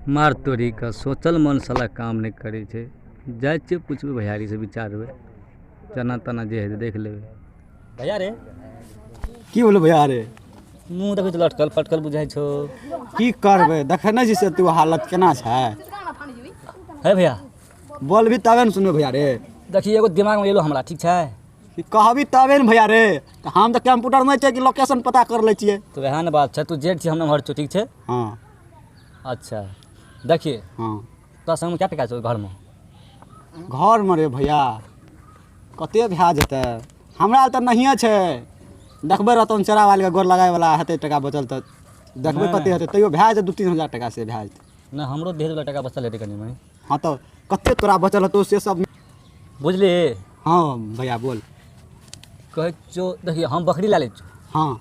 मार तोरी का सोचल मन साला काम नहीं करे छे। जाए छे पूछबे भैयारी से विचारबे जना तना जे है देख लेबे। भैया रे की बोलो भैया रे मुँह देखै तो लटकल पटकल बुझाइ छो। की करबे देखे नहीं जी से तू हालत केना छै है भैया बोलबी तबे न सुनबे भैया रे। देखिए एगो दिमाग में एलो हमरा ठीक छै कि कहबी तबे न भैया रे। हम तो कंप्यूटर में छै कि लोकेशन पता कर ले छिए। तो वह ना बात छै तू जेठ छी हम नमहर छो ठीक छै। हां अच्छा देखिए हां तो संग में क्या टका छो घर में। घर में रे भैया कते भए जेतै हमरा तो नहिए छै। देखबे रतन चरा वाले के गोर लगाए वाला हेतै टका बचल त देखबे कते हेतै तैयो भए जे 2-3 हजार टका से भए जेतै। ना हमरो ढेर वाला टका बचल हेतै कनी मनी। हां तो कते तोरा बचल हेतौ से सब बुझली। हां भैया बोल कहै छो देखिए हम बकरी ला ले छो। हां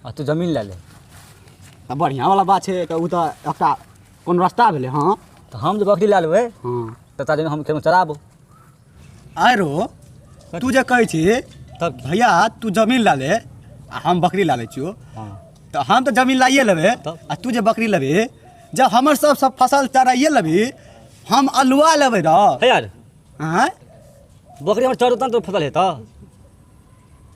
आ तू जमीन ला ले त बढ़िया वाला बात छै। त उ त एकटा कोन रास्ता भेलै। हां तो हम जो बकरी ला लेबै हां तो ता जमीन हम खेत में चराबो। आरो तू जे कहै छी तब भैया तू जमीन ला ले आ हम बकरी ला लै छियो। हां तो हम तो जमीन लाइए लेबे तब? आ तू जे बकरी लेबे जब हमर सब फसल चराइए लेबी हम अलुआ लेबे र। है यार हैं बकरी हमर चर उतन तो फसल हेता।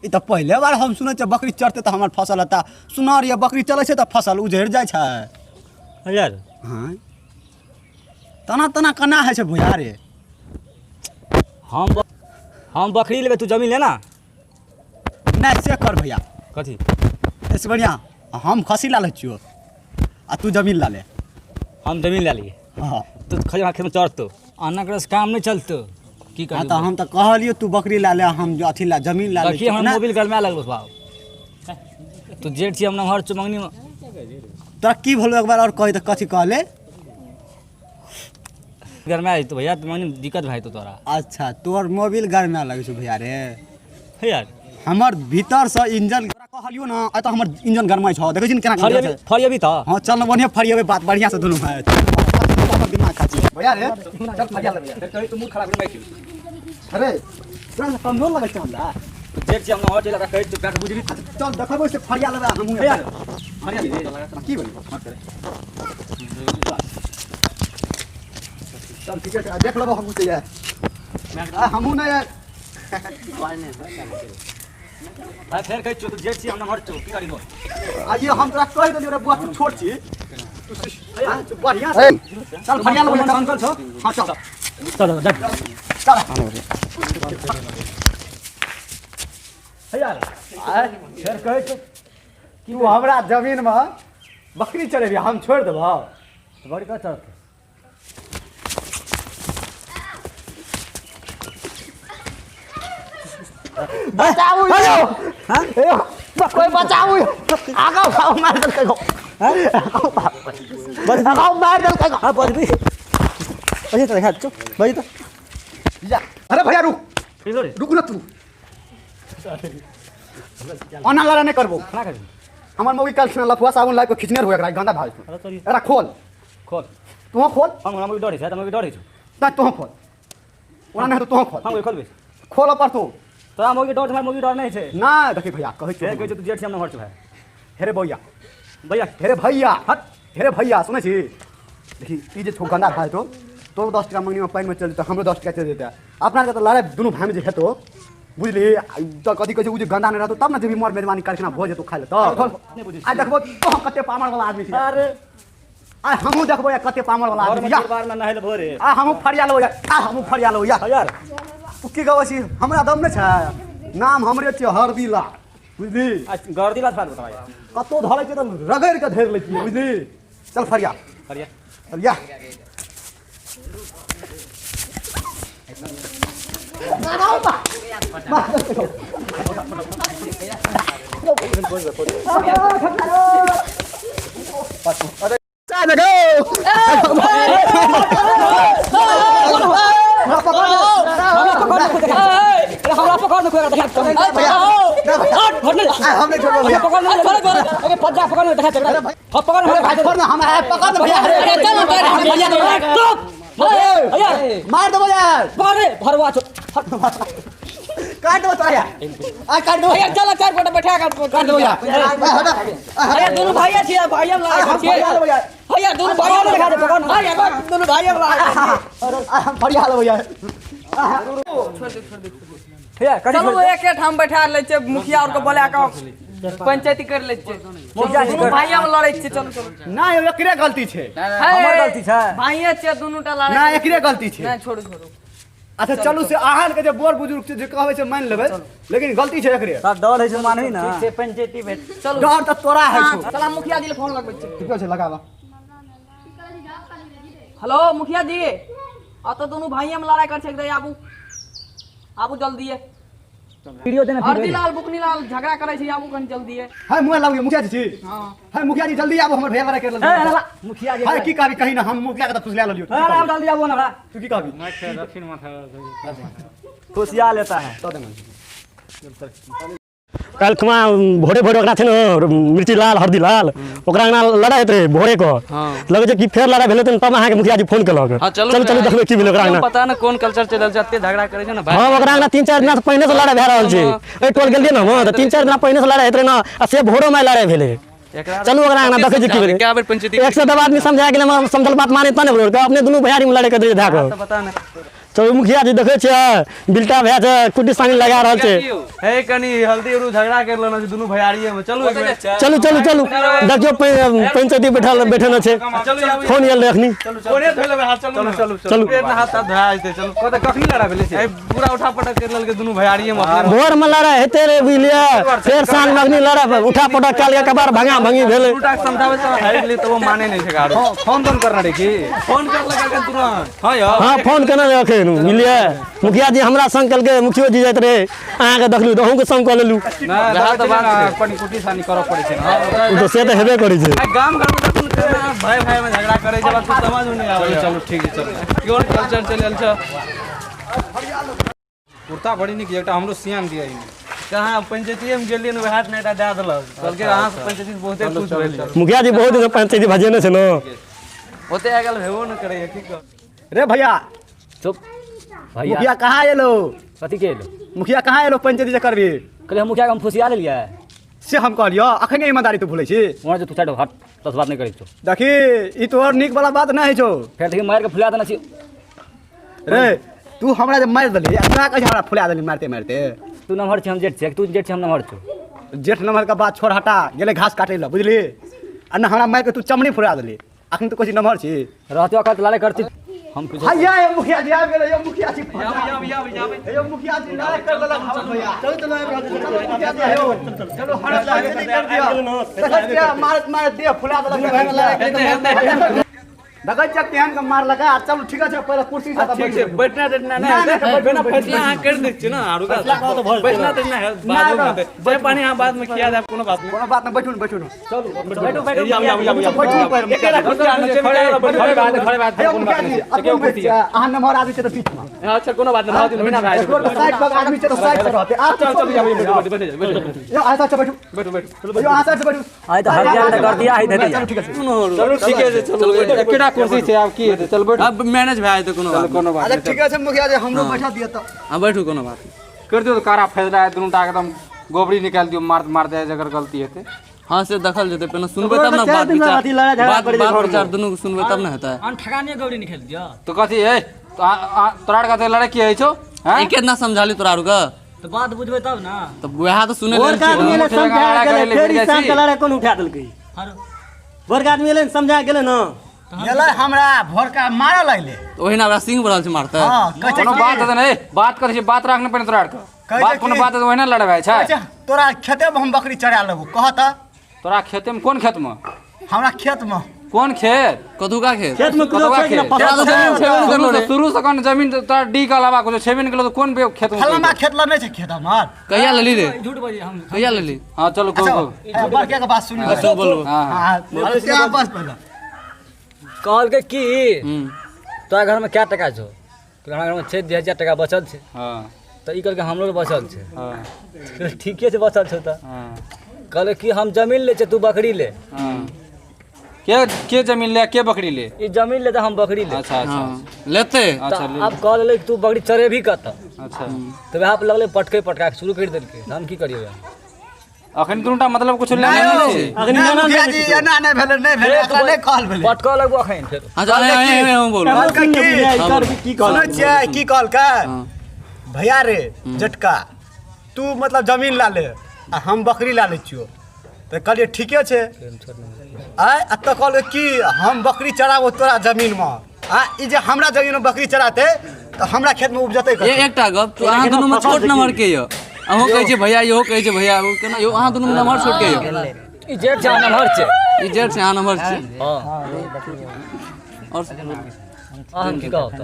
ई तो पहले बार हम सुनै छ बकरी चरते तो हमर फसल हेता। सुनार या बकरी चलै छै तो फसल उजड़ जाइ छै। है यार हैं तना तना कना है छै भैया रे। हम बकरी लेबै तू जमीन लेना। नहीं से कर भैया कथी ऐसे बढ़िया हम खसी ला ले छियो आ तू जमीन ला ले। हम जमीन ला लिए हाँ तो खजा खेत में चढ़तो आना कर काम नहीं चलतो की हाँ कर। तो हम तो कहलियो तू बकरी ला ले हम जो अथी ला जमीन ला ले देखिए हम ना। मोबिल गरमा लगबो बाबू तू जेठ छी हम नमहर छ मंगनी में तोरा की भलो एक बार और कहि त कथी कहले। गरमा तो भैया तो मंगनी में दिक्कत भाई तो तोरा। अच्छा तोर मोबिल गरमे लगे छौ भैया रे। है यार हमर भीतर से इंजन कहलियो ना आ तो हमर इंजन गरमाई छ देखै छी केना गरमाई छै। फरिया भी था। हां चल न बढ़िया फरियबे बात बढ़िया से दुनु भाई दिमाग खाची भैया रे चल फरिया ले भैया कहि तो मूड खराब कर अरे चल कम न लगे छ हमरा जेठ छी हम नमहर चला कहि तो बैठ बुझली चल देखबै से फरिया लेबे हमहु है यार फरिया ले की बोली मत करे चल ठीक है देख लेबो हमहु से यार हमहु ना यार भाई फेर कहि तो जेठ छी हम नमहर छ की करी नो आइए हम तोरा कह देलियो रे बुआ तू छोट छी तू बढ़िया से चल फरिया ले अंकल छो। हां चल चलो देख चल है यार फेर कहे तो कि वो हमरा जमीन में बकरी चलेबी हम छोड़ देबो बड़ी का चढ़त बचाऊ यो हां कोई बचाऊ आगा भाव मार दल के बस आगा मार दल के हां बच भी अरे तो देखा चुप भाई तो जा अरे भैया रुक किलो रे रुक ना तू ओना लड़ा नहीं करबो ना कर हमर मौगी कल खिना लफुआ साबुन ला के खिचने रहो एकरा गंदा भाव अरे सॉरी एरा खोल खोल तू खोल हम डरे छै हम डरे छै ना तू खोल ओना नहीं तो तू खोल हम खोलबे खोल पर तू तो हम मोगी डर छै मोगी डर नहीं छै। ना देखी भैया कहै फेर छी कहि तो जेठ छी हम नमहर छ भाई हेरे भैया भैया हेरे भैया हट हेरे भैया सुनै छी देखी ई जे छो गंदा खाए तो 10 टका मंगनी में पानी में चल तो हमरो 10 टका चल जेता अपना के तो लड़ाई दोनों भाई में जे हेतो बुझली तो कथी कहै छै उ जे गंदा नहीं रहतो तब ना जे मर मेजबानी करके ना भोज जेतो खाइ ले तो आ देखबो तो कते पामर वाला आदमी छी। अरे आ हमहु देखबो या कते पामर वाला घर आदमी में या बार में नहल भोरे आ हमहु फरिया लो या आ हमहु फरिया लो या यार तू की कहै छी हमरा दम नै छै नाम हमरे छियै हरदिला बुझली गर्दी ला फाड़ बता भाई कतो धरै छै त रगड़ के धैर लै छियै बुझली चल फरिया करिया फरिया हमरा पकड़ न कोई देखा हमने छोड़ो भैया पकड़ न ओके पज्जा पकड़ न देखा पकड़ छोड़ ना हम पकड़ भैया अरे चल भैया चुप यार मार दो यार पकड़ रे भरवा काट दो तो यार आ काट दो भैया चल चार फोटो बैठा काट दो यार अरे दोनों भैया छिए भैया लगा छिए भैया दोनों भैया दे पकड़ दोनों भाई अरे बढ़िया हाल भैया चलो एक एक हम बैठा ले छे मुखिया और को बोला का पंचायती कर ले छे दोनों भाई हम लड़ै छे चलो चलो ना एकरे गलती छे हमर गलती छै भाइये छे दोनों टा लड़ै ना एकरे गलती छे नहीं छोड़ो छोड़ो अच्छा चलू से आहार के जे बड़ बुजुर्ग छे जे कहबै से मान लेबै लेकिन गलती छे एकरे सब डर है से मानही ना से पंचायती भेट चलो डर त तोरा है छो चला मुखिया जी ले फोन लगबै छे ठीक छै लगावा हेलो मुखिया जी आ तो दोनों भाई हम लड़ाई कर छे आबू आबू जल्दी है वीडियो देना हरदीलाल बुकनीलाल झगड़ा करे छै आबू कन जल्दी है हाय मुआ लागियो मुखिया जी हां हाय मुखिया जी जल्दी आबो हमर भैया लड़ाई कर ले मुखिया जी हाय की कहबी कहीं ना हम मुखिया के त फुसला लियो राम जल्दी आओ ना तू की कहबी दक्षिण माथा खुशिया लेता है तो देना कल खुमा भोरे भोरे ओकरा छै न मिर्ची लाल हरदी लाल ओकरा ना लड़ाई रे भोरे को लगे छै कि फेर लड़ाई भेलै त तब अहाँ के मुखिया जी फोन केलक चलू चलू देखबै की भेलै ओकरा ना पता ना कोन कल्चर चलल छै एते झगड़ा करे छै ना भाई हां ओकरा ना 3-4 दिन से पहिने से लड़ाई भए रहल छै ए टोल गेलियै ना हम त 3-4 दिन पहिने से लड़ाई हेतै ना आ से भोरो में लड़ाई भेलै चलू ओकरा ना देखै छी की भेलै क्या बेर पंचायती 110 आदमी समझा गेलै समझल बात माने त ने बोल अपने दुनू भैयारी में लड़ाई कर दे धाक पता ना चलू मुखिया जी देखै छियै बिल्टा भए छै कुटी सानी लगा रहल छै हे कनी हल्दी और झगड़ा कर लेना छै दोनों भैयारी में चलू एक बेर चलू चलू चलू देखियो पंचायती बैठे न छै फोन आयल एखनी कोने धोले हाथ चलू चलू चलू इतना हाथ साथ धया जेते चलू कत कखनी लड़ा भेले छै पूरा उठा पटक कर लेलके दोनों भैयारी में अपने भोर में लड़ाई हेते रे बुझलिए फेर साँझ में अग्नि लड़ाई उठा पटक काल के कबार भंगा भंगी भेले उल्टा समझावे से हाइट ले तो वो माने नहीं छै गाड़ो फोन तो करना रे की फोन कर लगा के तुरंत हां यार हां फोन केना रखे बुझलिए मुखिया जी हमरा संग कल के मुखियो जी जात रे अहाँ के देखलु तो हम के संग क लेलु ना रहा तो बात अपन कुटी सानी करऽ पड़ै छै ना तो से तो हेबे करै छै गाम घर में तो भाई भाई में झगड़ा करे छै बात समझ में नहीं आवे चलो ठीक है चलो क्यों कल्चर चलल छ कुर्ता बड़ी निक एकटा हमरो सियान दिया कहां पंचायती में गेलिए न हाथ नेटा दे देलक कल के अहाँ पंचायती बहुते खुश भेल मुखिया जी बहुत दिन पंचायती भजे न छै न ओते आगल हेबो न करे की कर रे भैया चुप मुखिया कहाँ एलो कथी के एलो मुखिया कहाँ एलो पंचायती जे करबी कहले हम मुखिया के हम फुसिया लेलिए से हम कहलियो अखने ईमानदारी तू भूलै छी वहां जे तू साइड हट दस बात नहीं करै छौ देखी ई तोहर नीक वाला बात नहीं छौ फेर देखी मार के फुला देना छी रे तू हमरा जे मार देली अपना कहे हमरा फुला देली मारते मारते तू नंबर छ हम जेठ छ तू जेठ छ हम नंबर छ जेठ नंबर के बात छोड़ हटा गेले घास काटे ला बुझली आ ना हमरा मार के तू चमड़ी फुला देली अखन तू कोची नंबर छी रहते वक्त लड़ाई करती हम भैया ये मुखिया जी आ गेले ये मुखिया जी या ये मुखिया जी लड़ाई कर देला हम भैया चल चलो मुखिया जी आयो चलो हट लड़ाई कर दिया मार दे फुला देला भाई में लड़ाई कर देखै छ केहन के मार लगा चलो ठीक है पहले कुर्सी से ठीक है बैठना देना ना बिना फैसला हां कर दे छी ना आरु का बैठना देना है बाद में जय पानी हां बाद में किया जाए कोनो बात नहीं बैठू चलो बैठो बैठो खड़े बात कोनो बात नहीं के कुर्सी अहाँ नंबर आदमी छै त बीच में अच्छा कोनो बात नहीं बिना भाई साइड पर आदमी छै त साइड पर रहते आप चल चल बैठ यो ऐसा से बैठू यो ऐसा से बैठू आइ तो हर जगह कर दिया है दे चलो ठीक है चलो ठीक है चलो केटा कुर्सी छै अब की हेतै चल बैठ अब मैनेज भए जेतै कोनो बात अच्छा ठीक है मुखिया जी हमरो बैठा दिया त हां बैठू कोनो बात कर दियो तो कारा फैसला है दुनू टा एकदम गोबरी निकाल दियो मार दे अगर गलती हेतै हां से देखल जेतै पहले सुनबै तब ना बात विचार दुनू के सुनबै तब ना हेतै अन ठगाने गौरी निकल दिया तो कथि ए तोरार का लड़ाई की है छौ हैं एके ना समझाली तोरार का तो बात बुझबै तब ना तो वह तो सुने ले समझा गेलै फेर ई साल के लड़ाई कोन उठा देलकै भोर का आदमी एलै समझा गेलै न गेलै हमरा भोर का मारा लागले ओही ना सिंह बढ़ल छै मारते हां कोनो बात है नहीं बात करे छै बात राखने पड़े तोरार का बात कोनो बात है ओही ना लड़ाई छै तोरा खेते में हम बकरी चरा लेबो कहत तोरा खेते में कोन खेत में हमरा खेत में कौन खेत कदू का खेत खेत में कुछ छै कि ना शुरू से कौन जमीन तोरा डी के अलावा कुछ छेबे नहीं केलो तो कौन खेत में फलमा खेत ल नहीं छै खेत हमर कहिया लेली रे झूठ बजे हम कहिया लेली हां चलो को बड़के के बात सुनी बोलो हां हां क्या बस पहले कहल के की तोरा घर में क्या टका छौ तोरा घर में 6000 टका बचल छै हां तो ई करके हमरो बचल छै हां ठीके छै बचल छै त हां कहले कि हम जमीन ले छै तू बकरी ले हां के जमीन ले के बकरी ले ई जमीन ले त हम बकरी ले अच्छा अच्छा लेते अच्छा ले अब कहल ले तू बकरी चरे भी कत अच्छा तो वहां पे लगले पटके पटका के शुरू कर देलके हम की करियो अखन दुनूटा मतलब कुछ लेना नहीं छै अखन ना मुखिया जी एना नहीं भेले नहीं भेले एकरा नहीं कहल भेले पटकऽ लगबो अखन फेर हां चल हम बोल की कहल सुनै छियै की कहल का भैया रे जटका तू मतलब जमीन ला ले आ हम बकरी ला ले छियो तो कहलिए ठीके छै आय अत कहल की हम बकरी चराबो तोरा जमीन में आ ई जे हमरा जमीन में बकरी चराते तो हमरा खेत में उपजते एकटा गप तू अहाँ दुनू में छोट नंबर के य अहो कहै छै भैया इहो कहै छै भैया केना यो अहाँ दुनू में नंबर छोट के य ई जेठ छै नम्हर छै ई जेठ से अहाँ नंबर छै और अहम की कहत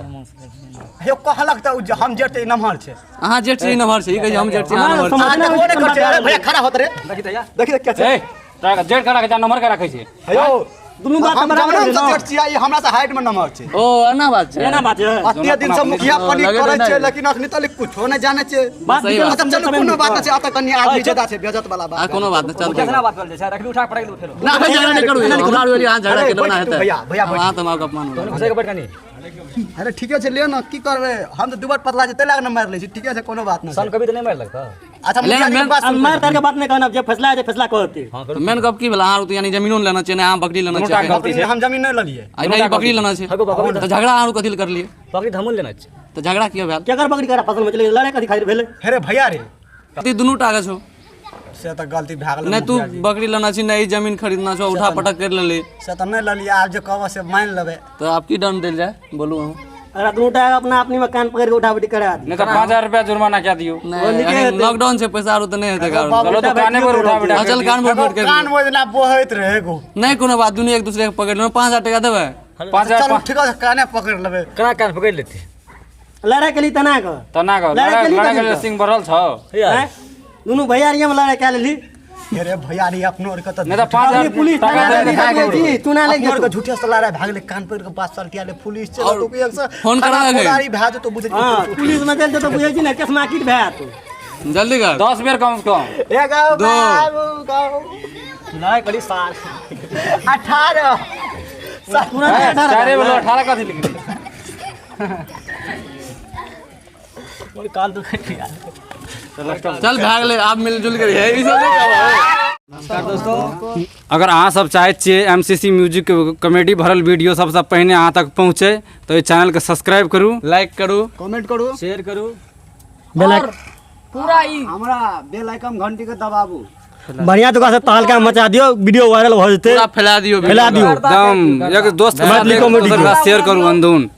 हे कहलक त हम जेठ नम्हर छै अहाँ जेठ से नंबर छै ई कहै छै हम जेठ से अहाँ नंबर छै आ कोने कर छै भैया खड़ा होत रे देखि क्या छै जेठ खड़ा के नंबर के राखै छै हेयो दुनू बात हम बराबर जमीन छै से जेठ छियै ई हमरा से हाइट में नम्हर छै ओ एना बात छै एना बात है अत्ते दिन से मुखिया पनी करे छै लेकिन अखनी तक कुछो नहीं जाने छै बात सही बात। मतलब चलो कोनो बात छै आता कनी आदमी ज्यादा छै बेइज्जत वाला आ बात कोनो बात नहीं चल केतना बात करल छै रखलू उठा पटक लो फेर ना झगड़ा नहीं करू हमरा वाली अहाँ झगड़ा के ना हेतै भैया भैया हां त मार अपमान होला घुसे के बैठ कनी अरे ठीके छै ले ना की करबे हम तो दुबर पतला छै तै लाग न मार ले छी ठीके छै कोनो बात सन नहीं कभी तो नहीं मार लगता अच्छा मुखिया जी के बात सुन मार तार के बात नहीं कहना जब फैसला है तो फैसला कहते तो मेन गप की भेला अहाँ तो यानी जमीनो लेना छै ना अहाँ बकरी लेना छै गलती हम जमीन नहीं ललिए आ नहीं बकरी लेना छै तो झगड़ा अहाँ कथि कर लिए पकड़ी धमन लेना छै तो झगड़ा किया भेल केकर बकरी करा फसल में चले लड़ाई कथी खातिर भेले हे रे भैया रे ती दुनू टाका छौ से तो गलती भए गेल नहीं तू बकरी लेना छी नहीं जमीन खरीदना छौ उठा पटक कर लेली से तो नहीं ललिए आप जो कहबो से मान लेबे तो आप की दंड देल जाए बोलू हम अरे दुनू टा अपना अपनी में कान पकड़ के उठावटी करा दी नहीं तो 5000 रुपया जुर्माना क्या दियो नहीं लॉकडाउन से पैसा आरो तो नहीं हेतै चलो तो काने पर उठा बेटा चल कान पर बैठ के कान मोजना बोहैत रहे गो नहीं कोनो बात दुनिया एक दूसरे के पकड़ लो 5000 टका देबे 5000 चलो ठीक है काने पकड़ लेबे कना कान पकड़ लेते लड़ाई के लिए तना कर तना का लड़ा के सिंह भरल छ दुनू भैयारिया में लड़ाई क्या लेली हे रे भैया रे अपनो और कत नहीं तो 5000 पुलिस टका दे के खा के तू ना ले अपनो और के झूठे से लड़ाई भाग ले कान पर के पास चलतिया ले पुलिस चलो तो एक से फोन करा के गाड़ी भाज तो बुझे हां पुलिस में चल तो बुझे छी ना केस मार्केट भै तू जल्दी कर 10 बेर कम से कम ए गाओ बाबू गाओ लड़ाई करी साल 18 तुरंत 18 चारे बोलो 18 कथि लिख दी और काल तो खट गया चल भाग ले आप मिलजुल कर है ई सब नमस्कार दोस्तों अगर अहाँ सब चाहै छियै एमसीसी म्यूजिक के कॉमेडी भरल वीडियो सबसे पहिने अहाँ तक पहुँचे तो ये चैनल के सब्सक्राइब करू लाइक करू कमेंट करू शेयर करू बेल पूरा ई हमरा बेल आइकन घंटी के दबाबू बढ़िया दुकान से तहलका मचा दियो वीडियो वायरल हो जते पूरा फैला दियो फैला दियो एकदम एक दोस्त के मैथिली साथ कॉमेडी शेयर करू अंधुन